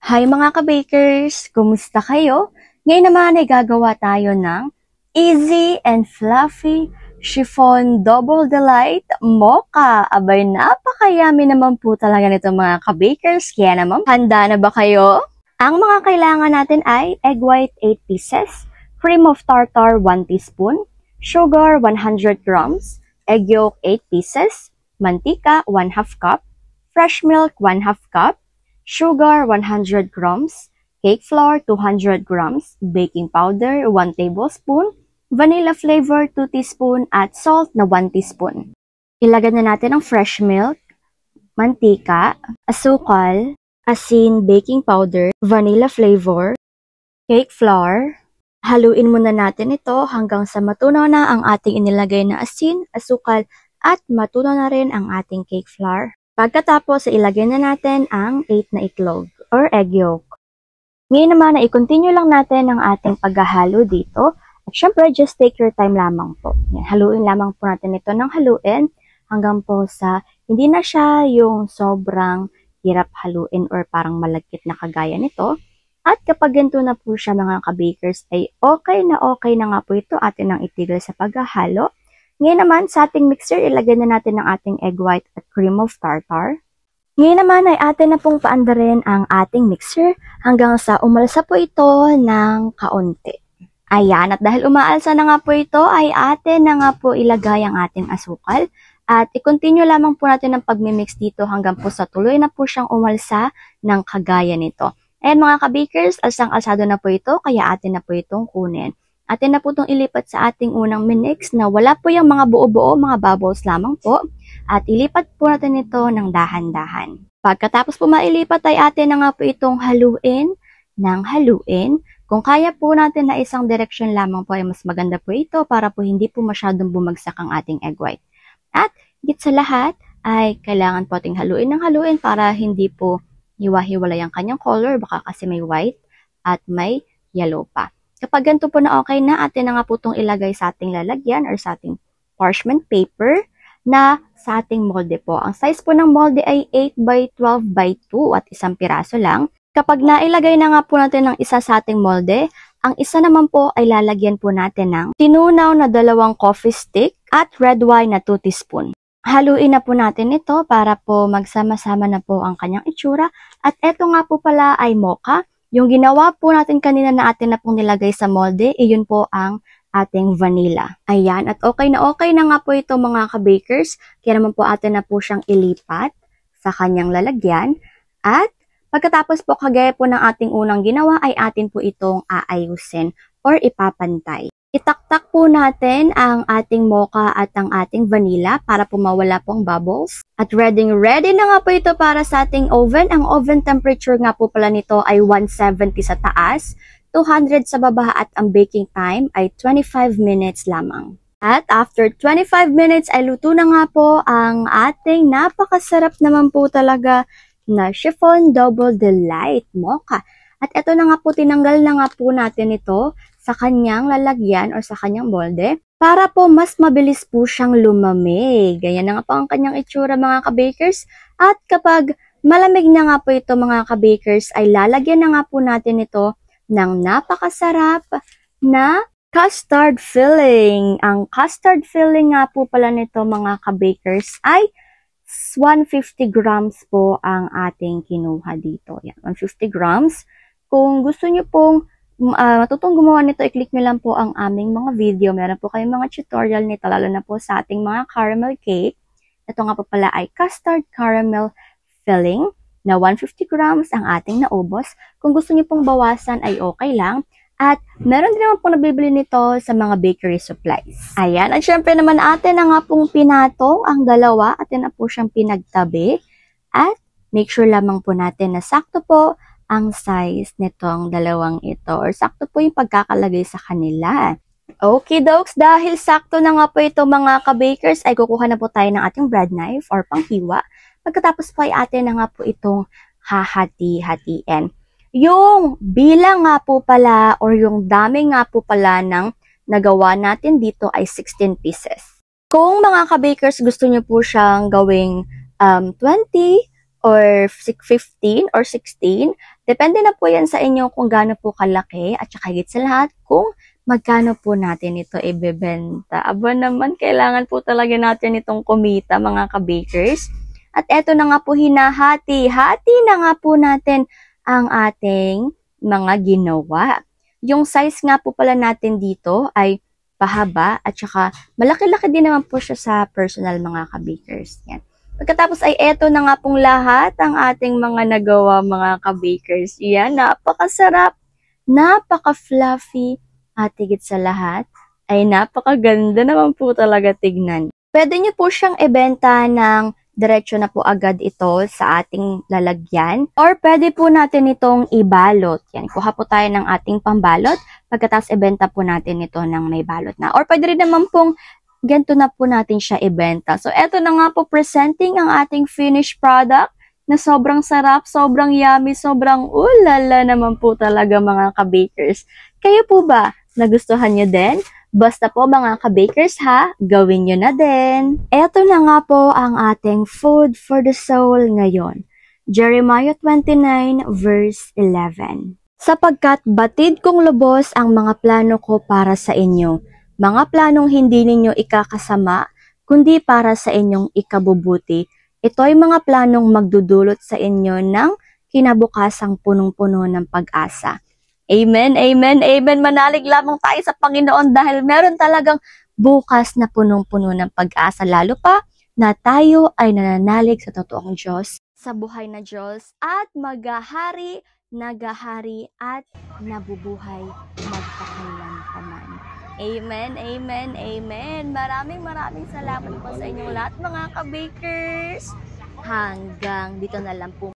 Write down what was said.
Hi mga ka-bakers! Kumusta kayo? Ngayon naman ay gagawa tayo ng easy and fluffy chiffon double delight mocha. Abay, napakayami naman po talaga nito mga ka-bakers. Kaya naman, handa na ba kayo? Ang mga kailangan natin ay egg white 8 pieces, cream of tartar 1 teaspoon, sugar 100 grams, egg yolk 8 pieces, mantika 1/2 cup, fresh milk 1/2 cup, sugar 100 grams, cake flour 200 grams, baking powder 1 tablespoon, vanilla flavor 2 teaspoon, at salt na 1 teaspoon. Ilagay na natin ang fresh milk, mantika, asukal, asin, baking powder, vanilla flavor, cake flour. Haluin muna natin ito hanggang sa matunaw na ang ating inilagay na asin, asukal, at matunaw na rin ang ating cake flour. Pagkatapos, ilagay na natin ang 8 na itlog or egg yolk. Ngayon naman, i-continue lang natin ang ating paghahalo dito. At syempre, just take your time lamang po. Yan, haluin lamang po natin ito ng haluin hanggang po sa hindi na siya yung sobrang hirap haluin or parang malagkit na kagaya nito. At kapag ganito na po siya mga ka-bakers, ay okay na nga po ito atin nang itigil sa paghahalo. Ngayon naman, sa ating mixer, ilagay na natin ang ating egg white at cream of tartar. Ngayon naman ay atin na pong paandarin ang ating mixer hanggang sa umalsa po ito ng kaunti. Ayan, at dahil umaalsa na nga po ito, ay atin na nga po ilagay ang ating asukal. At i-continue lamang po natin ang pagmimix dito hanggang po sa tuloy na po siyang umalsa ng kagaya nito. Ayan mga ka-bakers, alsang-alsado na po ito, kaya atin na po itong kunin. Atin na po itong ilipat sa ating unang minix na wala po yung mga buo-buo, mga bubbles lamang po. At ilipat po natin ito ng dahan-dahan. Pagkatapos po mailipat ay atin na nga po itong haluin ng haluin. Kung kaya po natin na isang direction lamang po ay mas maganda po ito para po hindi po masyadong bumagsak ang ating egg white. At higit sa lahat ay kailangan po ating haluin ng haluin para hindi po hiwa-hiwalay ang kanyang color. Baka kasi may white at may yellow pa. Kapag ganito po na okay na, atin na nga po itong ilagay sa ating lalagyan or sa ating parchment paper na sa ating molde po. Ang size po ng molde ay 8 by 12 by 2 at isang piraso lang. Kapag nailagay na nga po natin ng isa sa ating molde, ang isa naman po ay lalagyan po natin ng tinunaw na 2 coffee stick at red wine na 2 teaspoon. Haluin na po natin ito para po magsama-sama na po ang kanyang itsura. At eto nga po pala ay mocha. Yung ginawa po natin kanina na atin na pong nilagay sa molde, iyon po ang ating vanilla. Ayan, at okay na nga po ito mga ka-bakers. Kaya naman po atin na po siyang ilipat sa kanyang lalagyan. At pagkatapos po, kagaya po ng ating unang ginawa, ay atin po itong aayusin or ipapantay. Itaktak po natin ang ating mocha at ang ating vanilla para po mawala pong bubbles. At ready na nga po ito para sa ating oven. Ang oven temperature nga po pala nito ay 170 sa taas, 200 sa baba, at ang baking time ay 25 minutes lamang. At after 25 minutes ay luto na nga po ang ating napakasarap naman po talaga na chiffon double delight mocha. At ito na nga po, tinanggal na nga po natin ito sa kanyang lalagyan o sa kanyang molde para po mas mabilis po siyang lumamig. Ganyan na nga po ang kanyang itsura mga ka-bakers. At kapag malamig na nga po ito mga ka-bakers, ay lalagyan na nga po natin ito ng napakasarap na custard filling. Ang custard filling nga po pala nito mga ka-bakers ay 150 grams po ang ating kinuha dito. Yan, 150 grams. Kung gusto nyo pong matutong gumawa nito, i-click nyo lang po ang aming mga video. Meron po kayong mga tutorial nito, lalo na po sa ating mga caramel cake. Ito nga po pala ay custard caramel filling na 150 grams ang ating naubos. Kung gusto nyo pong bawasan ay okay lang. At meron din naman po nabibili nito sa mga bakery supplies. Ayan, at syempre naman atin na nga pong pinatong ang dalawa. Atin na po siyang pinagtabi. At make sure lamang po natin na sakto po ang size nitong dalawang ito or sakto po yung pagkakalagay sa kanila. Okay dokes, dahil sakto na nga po ito mga ka-bakers, ay kukuha na po tayo ng ating bread knife or panghiwa. Pagkatapos po ay atin na nga po itong hahati-hatiin. Yung bilang nga po pala or yung dami nga po pala ng nagawa natin dito ay 16 pieces. Kung mga ka-bakers gusto nyo po siyang gawing 20 or 15 or 16, Depende na po yan sa inyo kung gaano po kalaki at saka higit sa lahat kung magkano po natin ito ibebenta. Aba naman, kailangan po talaga natin itong kumita mga ka-bakers. At eto na nga po hinahati na nga po natin ang ating mga ginawa. Yung size nga po pala natin dito ay pahaba at saka malaki-laki din naman po siya sa personal mga ka-bakers. Yan. Pagkatapos ay eto na nga pong lahat ang ating mga nagawa mga ka-bakers. Yan, napakasarap, napaka-fluffy, at higit sa lahat ay napakaganda naman po talaga tignan. Pwede nyo po siyang ibenta ng diretso na po agad ito sa ating lalagyan. Or pwede po natin itong ibalot. Yan, kuha po tayo ng ating pambalot. Pagkatapos ibenta po natin ito ng may balot na. Or pwede rin naman pong ganito na po natin siya ibenta. So, eto na nga po presenting ang ating finished product na sobrang sarap, sobrang yummy, sobrang ulala naman po talaga mga ka-bakers. Kayo po ba? Nagustuhan nyo din? Basta po mga ka-bakers ha, gawin nyo na din. Eto na nga po ang ating food for the soul ngayon. Jeremiah 29 verse 11. Sapagkat batid kong lubos ang mga plano ko para sa inyo, mga planong hindi ninyo ikakasama, kundi para sa inyong ikabubuti. Ito ay mga planong magdudulot sa inyo ng kinabukasang punong-puno ng pag-asa. Amen, amen, amen. Manalig lamang tayo sa Panginoon dahil meron talagang bukas na punong-puno ng pag-asa. Lalo pa na tayo ay nananalig sa totoong Diyos, sa buhay na Diyos at maghahari, nagahari at nabubuhay magpakailanman. Amen, amen, amen. Maraming salamat po sa inyong lahat mga ka-bakers. Hanggang dito na lang po